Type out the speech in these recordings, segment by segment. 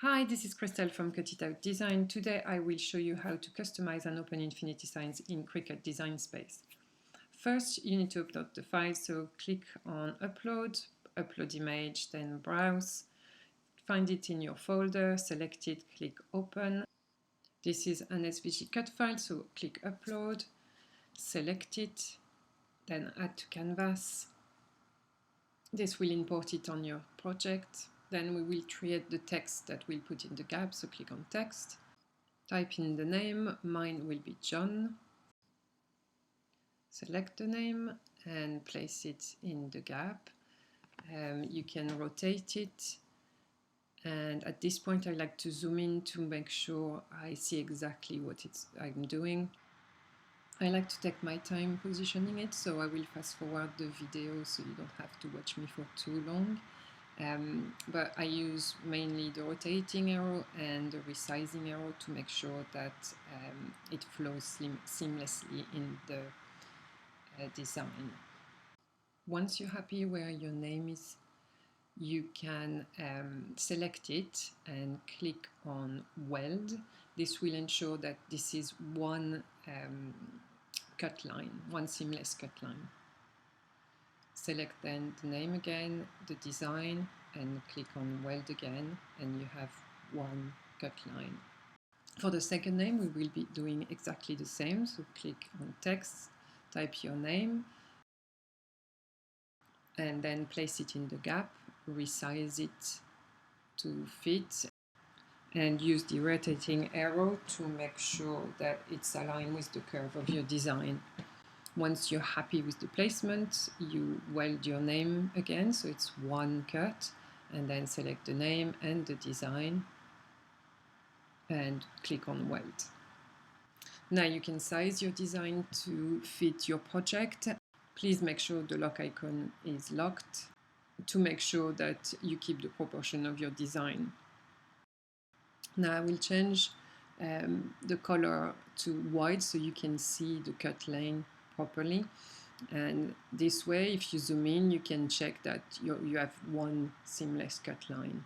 Hi, this is Christelle from Cricut Design. Today I will show you how to customize and open infinity signs in Cricut Design Space. First, you need to upload the file, so click on Upload, Upload Image, then Browse. Find it in your folder, select it, click Open. This is an SVG cut file, so click Upload, select it, then Add to Canvas. This will import it on your project. Then we will create the text that we'll put in the gap, so click on Text. Type in the name, mine will be John. Select the name and place it in the gap. You can rotate it. And at this point I like to zoom in to make sure I see exactly what I'm doing. I like to take my time positioning it, so I will fast forward the video so you don't have to watch me for too long. But I use mainly the rotating arrow and the resizing arrow to make sure that it flows seamlessly in the design. Once you're happy where your name is, you can select it and click on Weld. This will ensure that this is one cut line, one seamless cut line. Select then the name again, the design, and click on Weld again, and you have one cut line. For the second name, we will be doing exactly the same, so click on Text, type your name, and then place it in the gap, resize it to fit, and use the rotating arrow to make sure that it's aligned with the curve of your design. Once you're happy with the placement, you weld your name again, so it's one cut, and then select the name and the design and click on Weld. Now you can size your design to fit your project. Please make sure the lock icon is locked to make sure that you keep the proportion of your design. Now I will change the color to white so you can see the cut lane properly, and this way if you zoom in you can check that you have one seamless cut line.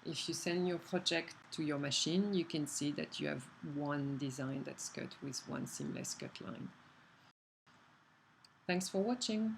If you send your project to your machine, you can see that you have one design that's cut with one seamless cut line. Thanks for watching.